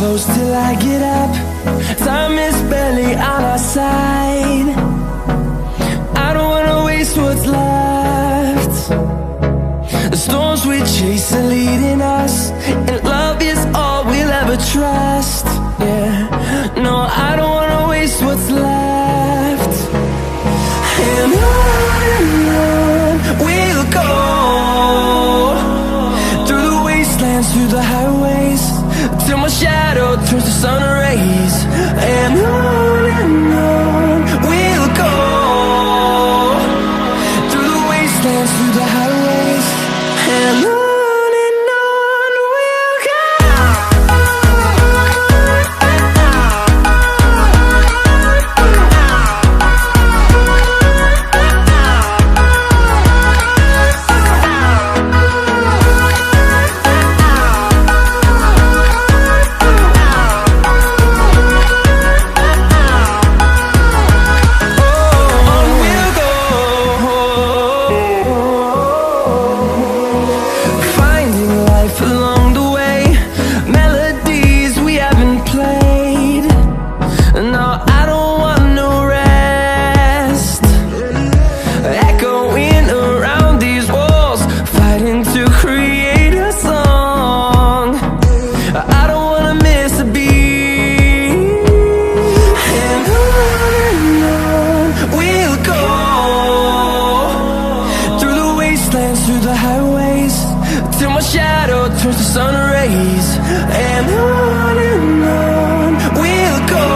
close till I get up. Time is barely on our side. I don't wanna waste what's left. The storms we chase are leading us, and love is all we'll ever trust. Yeah, no, I don't wanna waste what's left. And on we'll go, through the wastelands, through the highways, till my shadow turns to sun rays. And on we'll go, through the wastelands, through the highways, and on we'll go. Through the highways, till my shadow turns to sun rays. And on we'll go,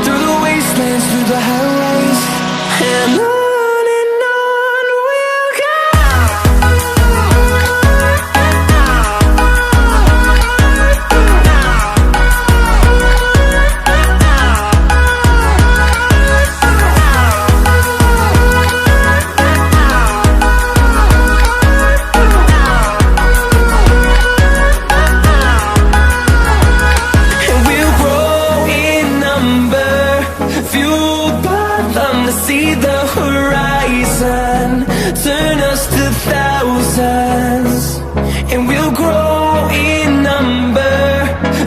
through the wastelands, through the highways, and on we'll go. See the horizon, turn us to thousands, and we'll grow in number,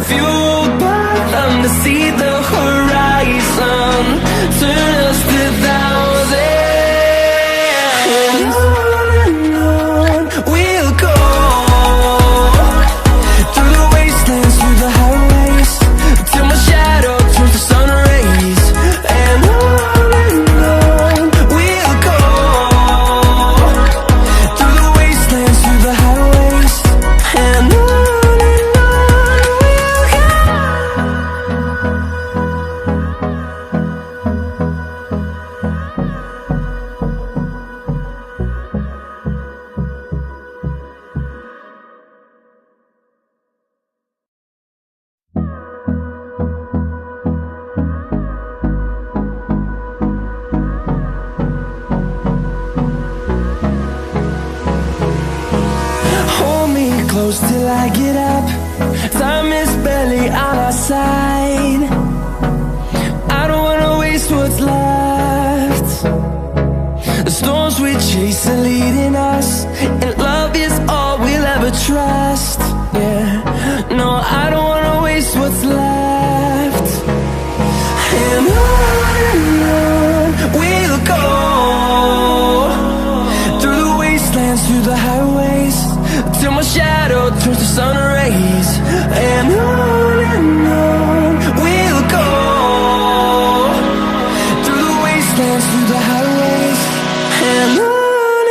fueled by them. To see the horizon, turn us to thousands, and on we'll go, through the wastelands, through the highways, till my shadow turns to sun rays. And close till I get up. Time is barely on our side. I don't wanna waste what's left. The storms we chase are leading us, and love is all we'll ever trust. Yeah, no, I don't wanna waste what's left. And on we'll go, through the wastelands, through the highways, till my shadow turns to sun rays. And on we'll go, through the wastelands, through the highways, and on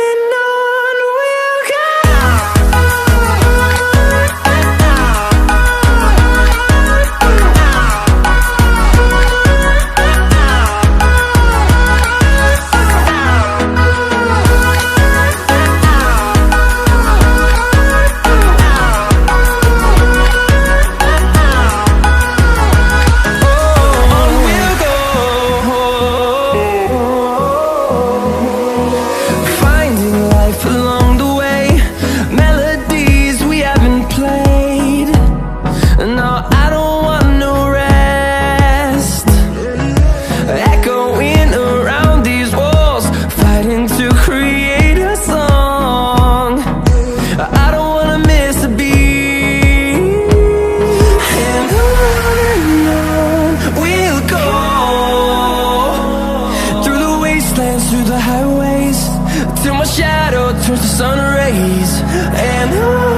towards the sun rays. And